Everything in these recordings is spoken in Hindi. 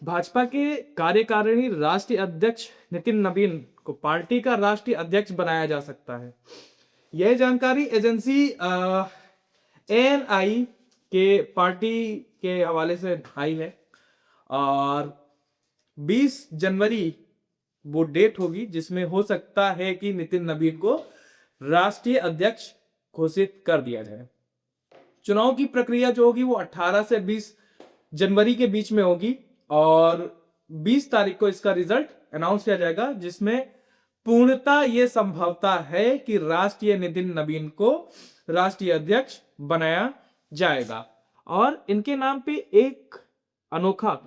भाजपा के कार्यकारिणी राष्ट्रीय अध्यक्ष नितिन नवीन को पार्टी का राष्ट्रीय अध्यक्ष बनाया जा सकता है। यह जानकारी एजेंसी एएनआई के पार्टी के हवाले से आई है और 20 जनवरी वो डेट होगी जिसमें हो सकता है कि नितिन नवीन को राष्ट्रीय अध्यक्ष घोषित कर दिया जाए। चुनाव की प्रक्रिया जो होगी वो 18 से 20 जनवरी के बीच में होगी और 20 तारीख को इसका रिजल्ट अनाउंस किया जाएगा, जिसमें पूर्णता ये संभवता है कि राष्ट्रीय नितिन नवीन को राष्ट्रीय अध्यक्ष बनाया जाएगा। और इनके नाम पे एक अनोखा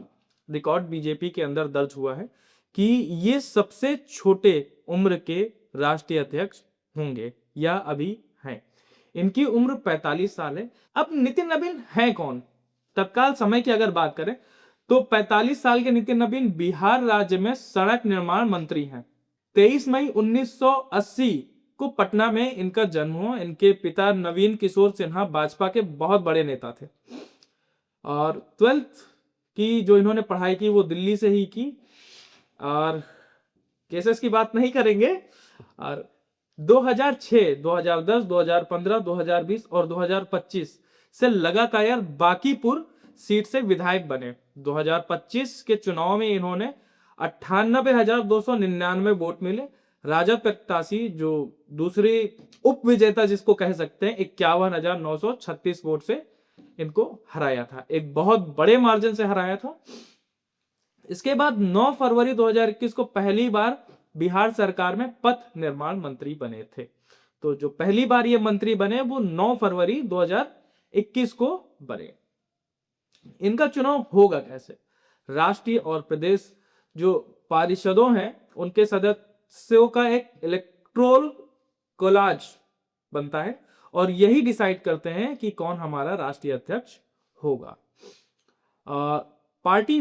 रिकॉर्ड बीजेपी के अंदर दर्ज हुआ है कि ये सबसे छोटे उम्र के राष्ट्रीय अध्यक्ष होंगे या अभी हैं। इनकी उम्र 45 साल है। अब नितिन नवीन है कौन? तत्काल समय की अगर बात करें तो 45 साल के नितिन नवीन बिहार राज्य में सड़क निर्माण मंत्री हैं। 23 मई 1980 को पटना में इनका जन्म हुआ। इनके पिता नवीन किशोर सिन्हा भाजपा के बहुत बड़े नेता थे और 12th की जो इन्होंने पढ़ाई की वो दिल्ली से ही की और केसेस की बात नहीं करेंगे। और 2006, 2010, 2015, 2020 और 2025 से लगातार बांकीपुर सीट से विधायक बने। 2025 के चुनाव में इन्होंने 98,299 वोट मिले। राजद प्रत्याशी जो दूसरी उप विजेता जिसको कह सकते हैं 51,936 वोट से इनको हराया था, एक बहुत बड़े मार्जिन से हराया था। इसके बाद 9 फरवरी 2021 को पहली बार बिहार सरकार में पथ निर्माण मंत्री बने थे। तो जो पहली बार ये मंत्री बने वो 9 फरवरी 2021 को बने। इनका चुनाव होगा कैसे? राष्ट्रीय और प्रदेश जो पारिषदों हैं उनके सदस्यों का एक इलेक्टोरल कोलाज बनता है और यही डिसाइड करते हैं कि कौन हमारा राष्ट्रीय अध्यक्ष होगा। पार्टी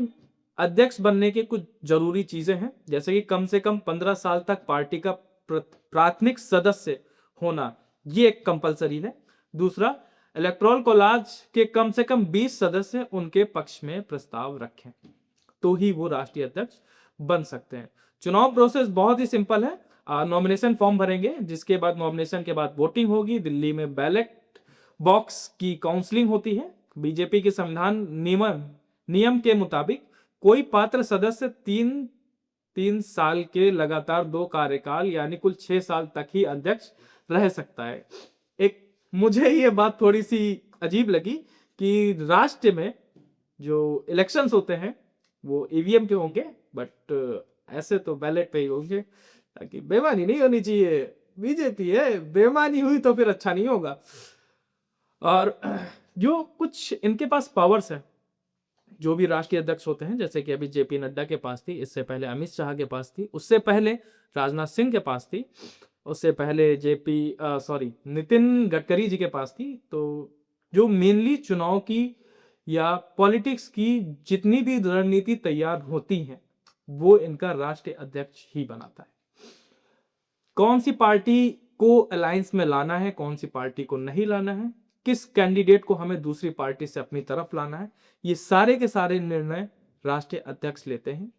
अध्यक्ष बनने के कुछ जरूरी चीजें हैं, जैसे कि कम से कम 15 साल तक पार्टी का प्राथमिक सदस्य होना, ये एक कंपलसरी है। दूसरा, इलेक्टोरल कोलाज के कम से कम 20 सदस्य उनके पक्ष में प्रस्ताव रखें तो ही वो राष्ट्रीय अध्यक्ष बन सकते हैं। चुनाव प्रोसेस बहुत ही सिंपल है। नॉमिनेशन फॉर्म भरेंगे, जिसके बाद नॉमिनेशन के बाद वोटिंग होगी। दिल्ली में बैलेट बॉक्स की काउंसलिंग होती है। बीजेपी के संविधान नियम के मुताबिक कोई पात्र सदस्य 3 साल के लगातार 2 कार्यकाल यानी कुल 6 साल तक ही अध्यक्ष रह सकता है। एक मुझे ये बात थोड़ी सी अजीब लगी कि राष्ट्र में जो इलेक्शंस होते हैं वो ईवीएम के होंगे, बट ऐसे तो बैलेट पे ही होंगे, ताकि बेईमानी नहीं होनी चाहिए। बीजेपी है, बेईमानी हुई तो फिर अच्छा नहीं होगा। और जो कुछ इनके पास पावर्स है, जो भी राष्ट्रीय अध्यक्ष होते हैं, जैसे कि अभी जेपी नड्डा के पास थी, इससे पहले अमित शाह के पास थी, उससे पहले राजनाथ सिंह के पास थी, उससे पहले नितिन गडकरी जी के पास थी। तो जो मेनली चुनाव की या पॉलिटिक्स की जितनी भी रणनीति तैयार होती हैं वो इनका राष्ट्रीय अध्यक्ष ही बनाता है। कौन सी पार्टी को अलायंस में लाना है, कौन सी पार्टी को नहीं लाना है, किस कैंडिडेट को हमें दूसरी पार्टी से अपनी तरफ लाना है, ये सारे के सारे निर्णय राष्ट्रीय अध्यक्ष लेते हैं।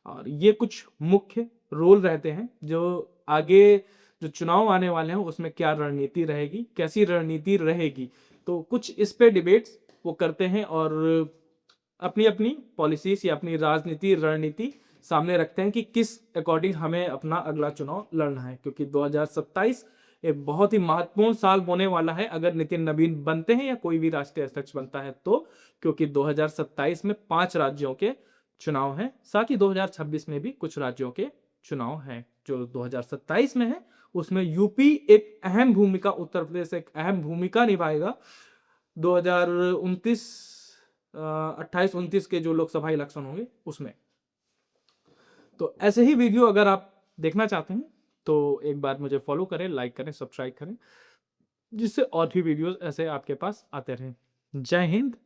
और ये कुछ मुख्य रोल रहते हैं जो आगे जो चुनाव आने वाले हैं उसमें क्या रणनीति रहेगी, कैसी रणनीति रहेगी, तो कुछ इस पे डिबेट्स वो करते हैं और अपनी अपनी पॉलिसीज या अपनी राजनीति रणनीति सामने रखते हैं कि किस अकॉर्डिंग हमें अपना अगला चुनाव लड़ना है। क्योंकि 2027 एक बहुत ही महत्वपूर्ण साल होने वाला है अगर नितिन नवीन बनते हैं या कोई भी राष्ट्रीय अध्यक्ष बनता है तो, क्योंकि 2027 में 5 राज्यों के चुनाव हैं, साथ ही 2026 में भी कुछ राज्यों के चुनाव हैं। जो 2027 में है उसमें यूपी एक अहम भूमिका, उत्तर प्रदेश एक अहम भूमिका निभाएगा। 2029 28-29 के जो लोकसभा इलेक्शन होंगे उसमें। तो ऐसे ही वीडियो अगर आप देखना चाहते हैं तो एक बार मुझे फॉलो करें, लाइक करें, सब्सक्राइब करें, जिससे और भी वीडियोस ऐसे आपके पास आते रहें। जय हिंद।